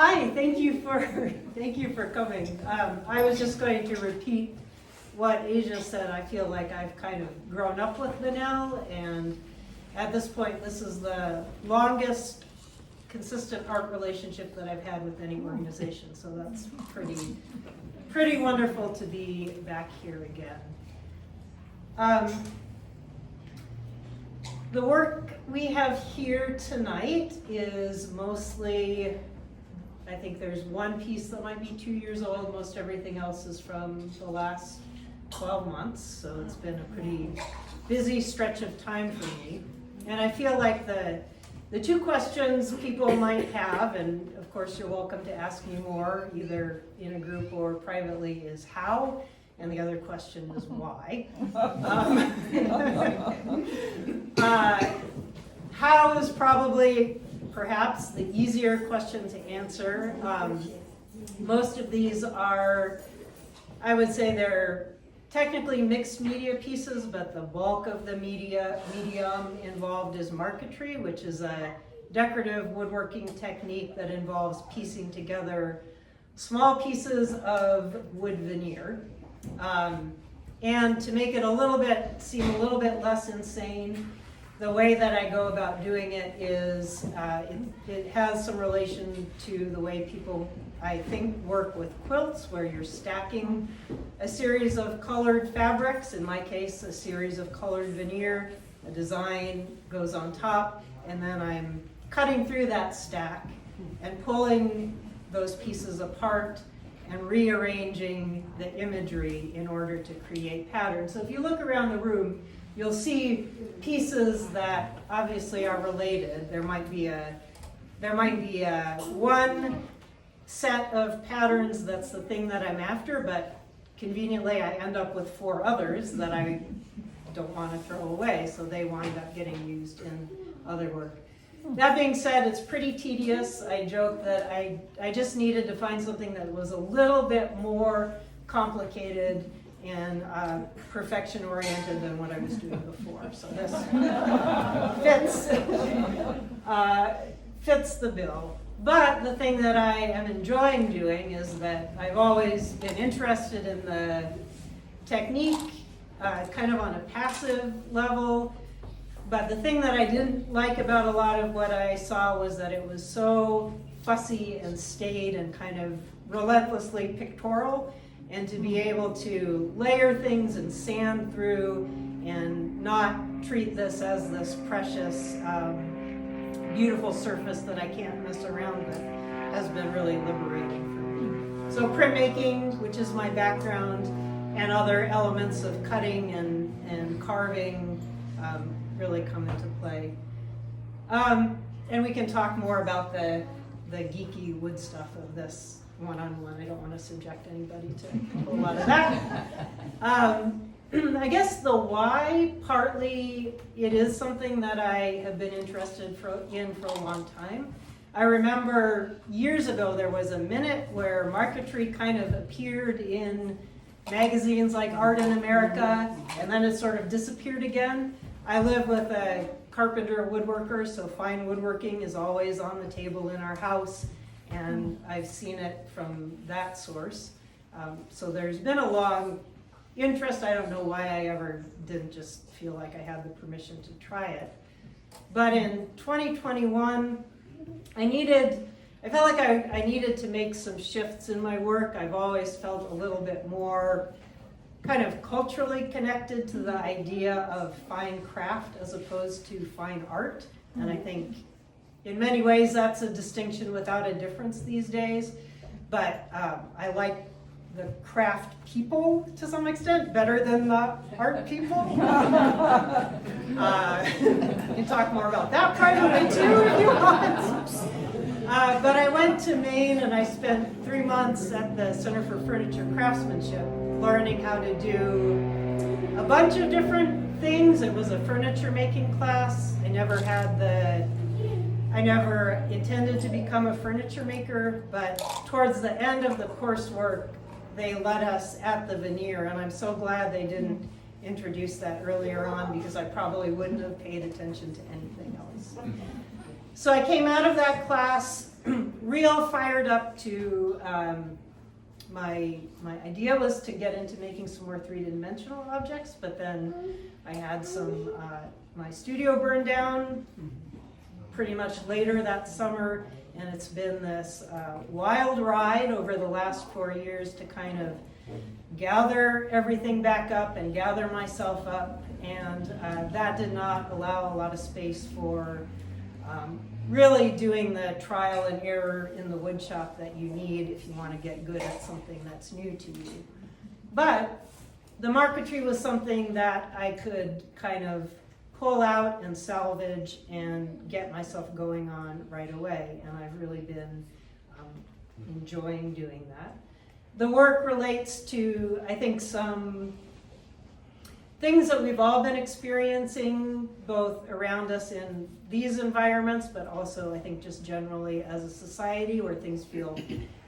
Hi, thank you for coming. I was just going to repeat what Asia said. I feel like I've kind of grown up with Bunnell, and at this point, this is the longest consistent art relationship that I've had with any organization. So that's pretty wonderful to be back here again. The work we have here tonight is mostly, I think there's one piece that might be 2 years old. Most everything else is from the last 12 months. So it's been a pretty busy stretch of time for me. And I feel like the two questions people might have, and of course you're welcome to ask me more, either in a group or privately, is how, and the other question is why. How is probably perhaps the easier question to answer. Most of these are, I would say they're technically mixed media pieces, but the bulk of the medium involved is marquetry, which is a decorative woodworking technique that involves piecing together small pieces of wood veneer. And to make it seem a little bit less insane, the way that I go about doing it is it has some relation to the way people, I think, work with quilts, where you're stacking a series of colored fabrics, in my case a series of colored veneer, a design goes on top, and then I'm cutting through that stack and pulling those pieces apart and rearranging the imagery in order to create patterns. So if you look around the room, you'll see pieces that obviously are related. There might be one set of patterns that's the thing that I'm after, but conveniently I end up with 4 others that I don't want to throw away, so they wind up getting used in other work. That being said, it's pretty tedious. I joke that I just needed to find something that was a little bit more complicated and perfection-oriented than what I was doing before. So this fits the bill. But the thing that I am enjoying doing is that I've always been interested in the technique, kind of on a passive level. But the thing that I didn't like about a lot of what I saw was that it was so fussy and staid and kind of relentlessly pictorial. And to be able to layer things and sand through and not treat this as this precious, beautiful surface that I can't mess around with has been really liberating for me. So printmaking, which is my background, and other elements of cutting and carving really come into play. And we can talk more about the geeky wood stuff of this one-on-one. I don't want to subject anybody to a whole lot of that. I guess the why, partly it is something that I have been interested in for a long time. I remember years ago there was a minute where marquetry kind of appeared in magazines like Art in America, and then it sort of disappeared again. I live with a carpenter woodworker, so fine woodworking is always on the table in our house, and I've seen it from that source. So there's been a long interest. I don't know why I ever didn't just feel like I had the permission to try it. But in 2021, I felt like I needed to make some shifts in my work. I've always felt a little bit more kind of culturally connected to the idea of fine craft as opposed to fine art. And I think in many ways that's a distinction without a difference these days. But I like the craft people to some extent better than the art people. You can talk more about that privately too if you want. But I went to Maine and I spent 3 months at the Center for Furniture Craftsmanship learning how to do a bunch of different things. It was a furniture making class. I never intended to become a furniture maker, but towards the end of the coursework, they let us at the veneer, and I'm so glad they didn't introduce that earlier on because I probably wouldn't have paid attention to anything else. So I came out of that class real fired up to, my idea was to get into making some more three-dimensional objects, but then I had some, my studio burned down pretty much later that summer, and it's been this wild ride over the last 4 years to kind of gather everything back up and gather myself up, and that did not allow a lot of space for really doing the trial and error in the wood shop that you need if you want to get good at something that's new to you. But the marquetry was something that I could kind of pull out and salvage and get myself going on right away, and I've really been enjoying doing that. The work relates to, I think, some things that we've all been experiencing, both around us in these environments, but also I think just generally as a society where things feel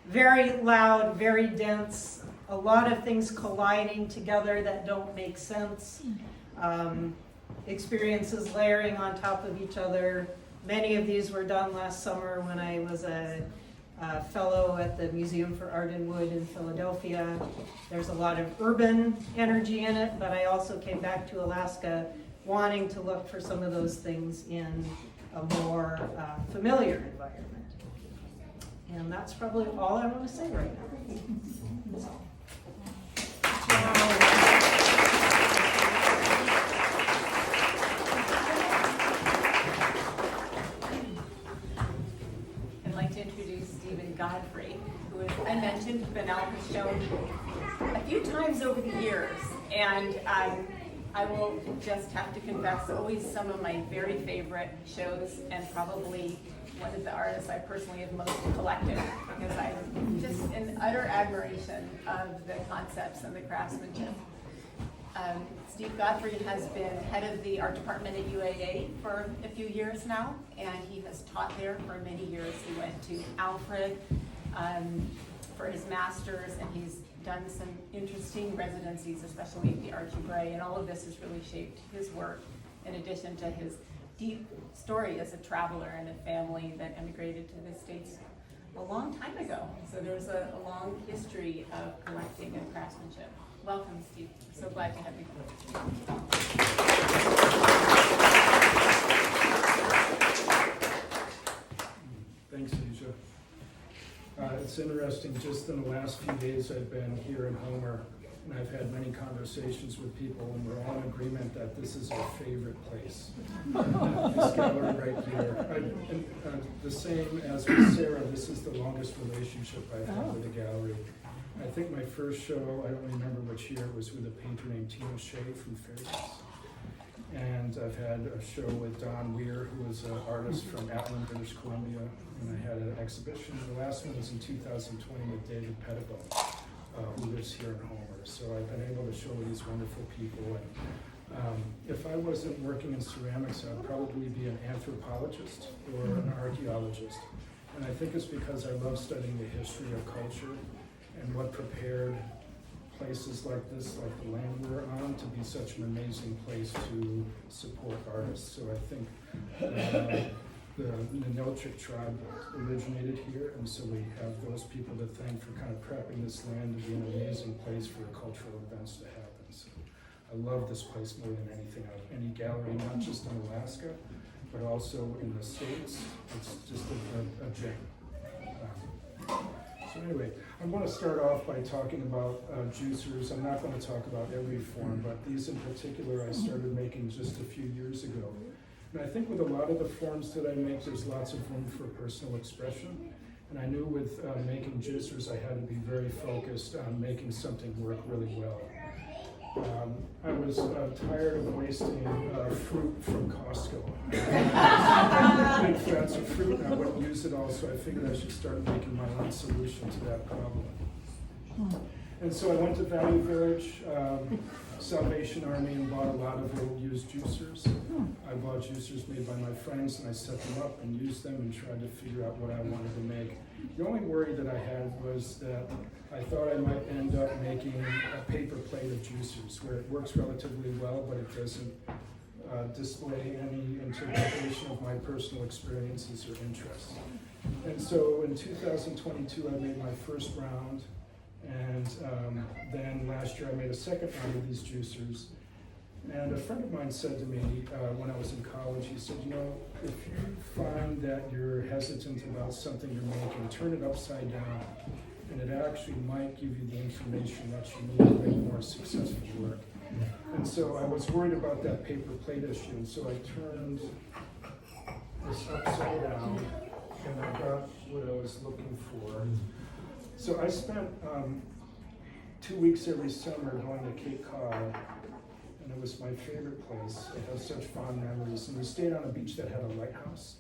very loud, very dense, a lot of things colliding together that don't make sense, experiences layering on top of each other. Many of these were done last summer when I was a fellow at the Museum for Art and Wood in Philadelphia. There's a lot of urban energy in it, but I also came back to Alaska wanting to look for some of those things in a more familiar environment. And that's probably all I want to say right now. Godfrey, who, as I mentioned, Bunnell has shown a few times over the years, and I will just have to confess, always some of my very favorite shows, and probably one of the artists I personally have most collected, because I'm just in utter admiration of the concepts and the craftsmanship. Steve Godfrey has been head of the art department at UAA for a few years now, and he has taught there for many years. He went to Alfred for his master's, and he's done some interesting residencies, especially at the Archie Bray, and all of this has really shaped his work, in addition to his deep story as a traveler and a family that emigrated to the States a long time ago. So there's a long history of collecting and craftsmanship. Welcome, Steve. So glad to have you. Thanks, Asia. It's interesting, just in the last few days I've been here in Homer, and I've had many conversations with people, and we're all in agreement that this is our favorite place. This gallery right here. The same as with Sarah, this is the longest relationship I've had with the gallery. I think my first show, I don't remember which year, was with a painter named Tina Shea from Fairbanks. And I've had a show with Don Weir, who was an artist from Atlanta, British Columbia. And I had an exhibition. The last one was in 2020 with David Pettibone, who lives here in Homer. So I've been able to show these wonderful people. And if I wasn't working in ceramics, I'd probably be an anthropologist or an archaeologist. And I think it's because I love studying the history of culture and what prepared places like this, like the land we're on, to be such an amazing place to support artists. So I think the Nenilchik tribe originated here, and so we have those people to thank for kind of prepping this land to be an amazing place for cultural events to happen. So I love this place more than anything out of any gallery, not just in Alaska, but also in the States. It's just a gem. So anyway, I want to start off by talking about juicers. I'm not going to talk about every form, but these in particular I started making just a few years ago. And I think with a lot of the forms that I make, there's lots of room for personal expression. And I knew with making juicers, I had to be very focused on making something work really well. I was tired of wasting fruit from Costco. Big fats of fruit, and I wouldn't use it all, so I figured I should start making my own solution to that problem. And so I went to Value Village, Salvation Army, and bought a lot of old used juicers. I bought juicers made by my friends, and I set them up and used them and tried to figure out what I wanted to make. The only worry that I had was that I thought I might end up making a paper plate of juicers, where it works relatively well, but it doesn't display any interpretation of my personal experiences or interests. And so in 2022, I made my first round, and then last year I made a second round of these juicers. And a friend of mine said to me when I was in college, he said, you know, if you find that you're hesitant about something you're making, turn it upside down, and it actually might give you the information that you need to make more successful work. And so I was worried about that paper plate issue, and so I turned this upside down, and I got what I was looking for. So I spent 2 weeks every summer going to Cape Cod, and it was my favorite place. I have such fond memories. And we stayed on a beach that had a lighthouse.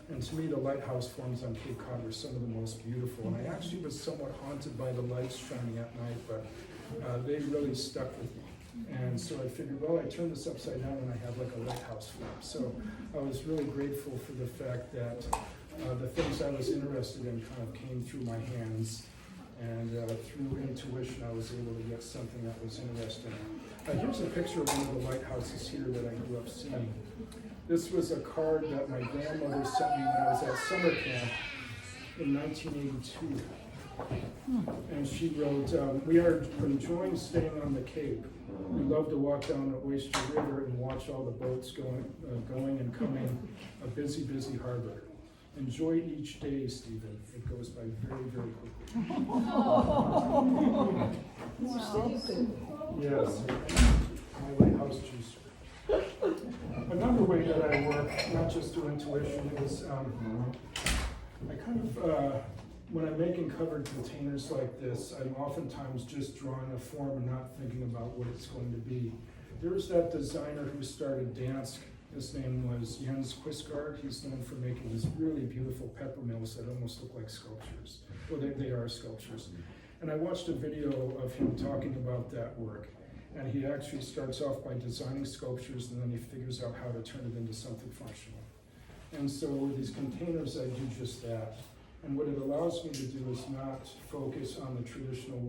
And to me, the lighthouse forms on Cape Cod were some of the most beautiful. And I actually was somewhat haunted by the lights shining at night, but they really stuck with me. And so I figured, well, I turned this upside down and I have like a lighthouse flap. So I was really grateful for the fact that the things I was interested in kind of came through my hands. And through intuition, I was able to get something that was interesting. Here's a picture of one of the lighthouses here that I grew up seeing. This was a card that my grandmother sent me when I was at summer camp in 1982. And she wrote, we are enjoying staying on the Cape. We love to walk down the Oyster River and watch all the boats going and coming, a busy, busy harbor. Enjoy each day, Stephen. It goes by very, very quickly. Yes, my lighthouse juicer. Another way that I work, not just through intuition, is I kind of, when I'm making covered containers like this, I'm oftentimes just drawing a form and not thinking about what it's going to be. There's that designer who started Dansk. His name was Jens Quistgaard. He's known for making these really beautiful pepper mills that almost look like sculptures. Well, they are sculptures. And I watched a video of him talking about that work. And he actually starts off by designing sculptures, and then he figures out how to turn it into something functional. And so with these containers, I do just that. And what it allows me to do is not focus on the traditional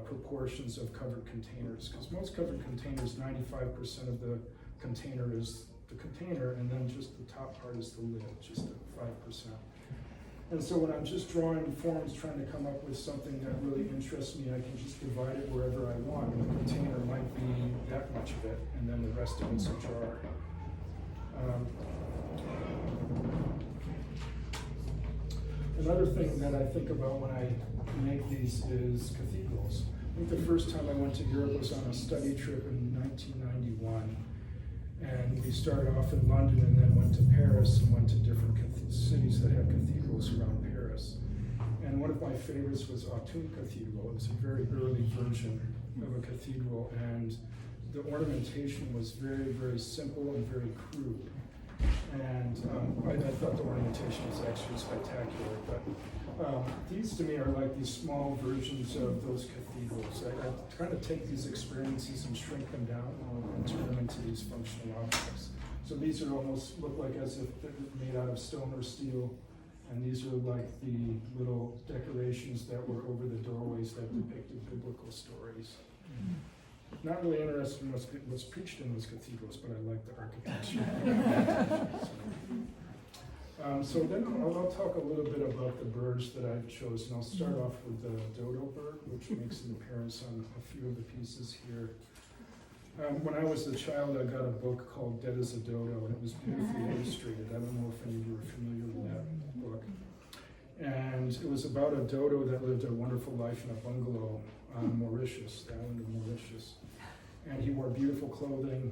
proportions of covered containers, because most covered containers, 95% of the container is the container, and then just the top part is the lid, just 5%. And so when I'm just drawing forms, trying to come up with something that really interests me, I can just divide it wherever I want. And the container might be that much of it, and then the rest of it's a jar. Another thing that I think about when I make these is cathedrals. I think the first time I went to Europe was on a study trip in 1991. And we started off in London and then went to Paris and went to different cities that had cathedrals around Paris. And one of my favorites was Autun Cathedral. It was a very early version of a cathedral, and the ornamentation was very, very simple and very crude. And I thought the ornamentation was actually spectacular. But these to me are like these small versions of those cathedrals. I kind of take these experiences and shrink them down and turn them into these functional objects. So these are almost look like as if they're made out of stone or steel. And these are like the little decorations that were over the doorways that depicted biblical stories. Not really interested in what's preached in those cathedrals, but I like the architecture. So then I'll talk a little bit about the birds that I've chosen. I'll start off with the dodo bird, which makes an appearance on a few of the pieces here. When I was a child, I got a book called Dead as a Dodo, and it was beautifully illustrated. I don't know if any of you are familiar with that book. And it was about a dodo that lived a wonderful life in a bungalow on Mauritius, the island of Mauritius. And he wore beautiful clothing,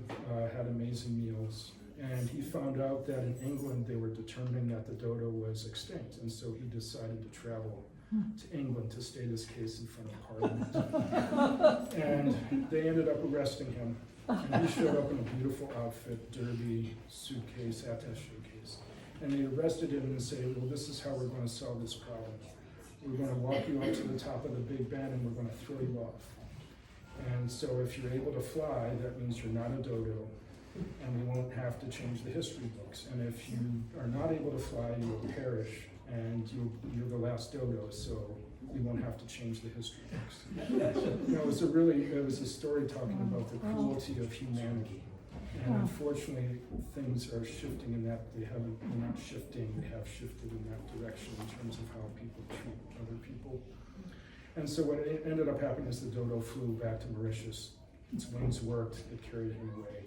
had amazing meals. And he found out that in England they were determining that the dodo was extinct. And so he decided to travel to England to state his case in front of Parliament. And they ended up arresting him. And he showed up in a beautiful outfit, derby, suitcase, attaché case. And they arrested him and said, well, this is how we're going to solve this problem. We're going to walk you up to the top of the Big Ben and we're going to throw you off. And so if you're able to fly, that means you're not a dodo, and we won't have to change the history books. And if you are not able to fly, you will perish, and you're the last dodo, so we won't have to change the history books. You know, it was a story talking about the cruelty of humanity. And unfortunately, things are shifting in that, they're not shifting, they have shifted in that direction in terms of how people treat other people. And so what ended up happening is the dodo flew back to Mauritius. Its wings worked, it carried him away,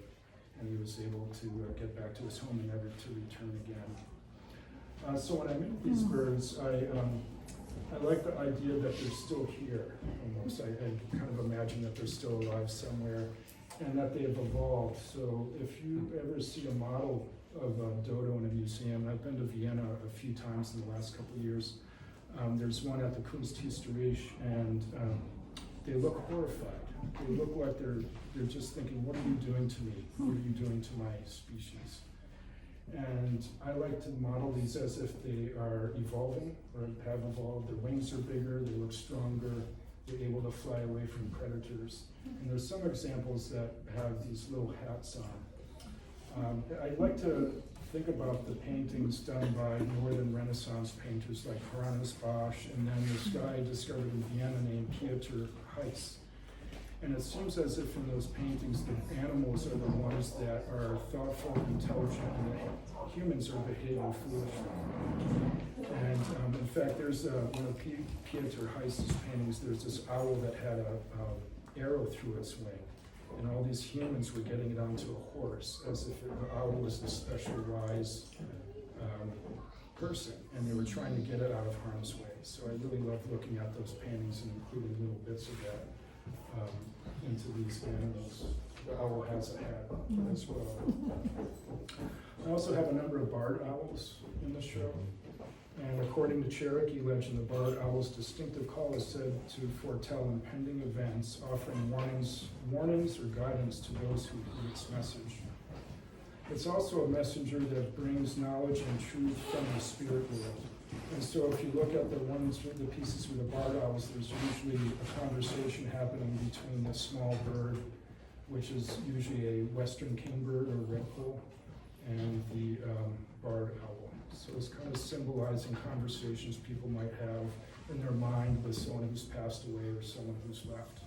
and he was able to get back to his home and never to return again. So when I make these birds, I like the idea that they're still here, almost. I kind of imagine that they're still alive somewhere, and that they have evolved. So if you ever see a model of a dodo in a museum, I've been to Vienna a few times in the last couple of years. There's one at the Kunsthistorisch, and they look horrified. They look like they're just thinking, what are you doing to me? What are you doing to my species? And I like to model these as if they are evolving or have evolved. Their wings are bigger, they look stronger, they're able to fly away from predators. And there's some examples that have these little hats on. I like to think about the paintings done by Northern Renaissance painters like Hieronymus Bosch, and then this guy discovered in Vienna named Pieter Heiss. And it seems as if in those paintings the animals are the ones that are thoughtful and intelligent, and the humans are behaving foolishly. And in fact, there's one of Pieter Heiss's paintings, there's this owl that had an arrow through its wing. And all these humans were getting it onto a horse, as if the owl was this special wise person, and they were trying to get it out of harm's way. So I really love looking at those paintings and including little bits of that into these animals. The owl has a hat as well. I also have a number of barred owls in the show. And according to Cherokee legend, the barred owl's distinctive call is said to foretell impending events, offering warnings or guidance to those who hear its message. It's also a messenger that brings knowledge and truth from the spirit world. And so if you look at the pieces with the barred owls, there's usually a conversation happening between the small bird, which is usually a western kingbird or redpoll, and the barred owl. So it's kind of symbolizing conversations people might have in their mind with someone who's passed away or someone who's left.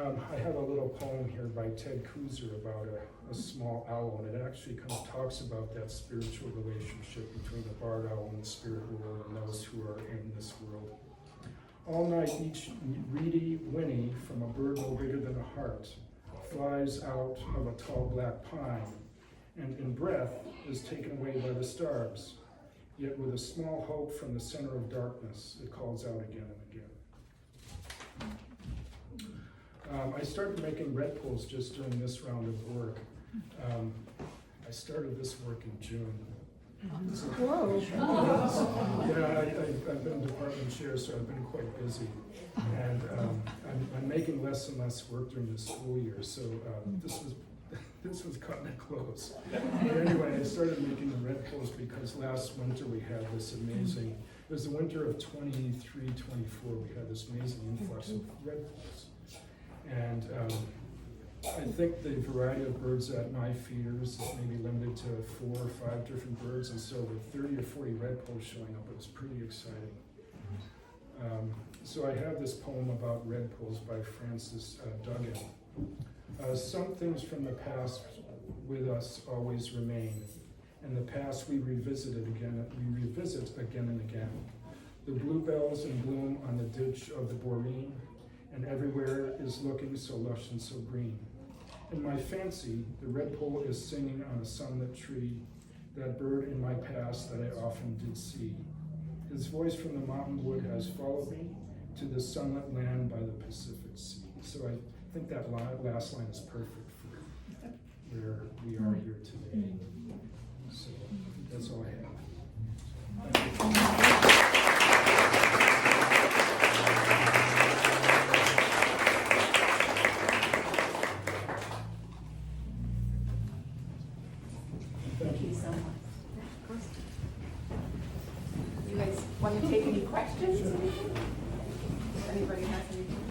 I have a little poem here by Ted Kooser about a small owl, and it actually kind of talks about that spiritual relationship between the barred owl and the spirit world and those who are in this world. All night each reedy whinny from a bird no bigger than a heart flies out of a tall black pine, and in breath is taken away by the stars. Yet with a small hope from the center of darkness, it calls out again and again. I started making red pulls just during this round of work. I started this work in June. Whoa. Yeah, I've been department chair, so I've been quite busy. And I'm making less and less work during the school year, so this was cutting it close. But anyway, I started making the red pulls because last winter we had this amazing, it was the winter of 23, 24, we had this amazing influx of red pulls. And I think the variety of birds at my feeders is maybe limited to 4 or 5 different birds, and so with 30 or 40 red pulls showing up, it was pretty exciting. So I have this poem about red pulls by Francis Duggan. Some things from the past with us always remain, and the past we revisit again and again. The bluebells in bloom on the ditch of the Boreen, and everywhere is looking so lush and so green. In my fancy, the red poll is singing on a sunlit tree, that bird in my past that I often did see. His voice from the mountain wood has followed me to the sunlit land by the Pacific Sea. So I think that last line is perfect for where we are here today. So that's all I have. Thank you. Thank you so much. You guys want to take any questions? Anybody has any questions?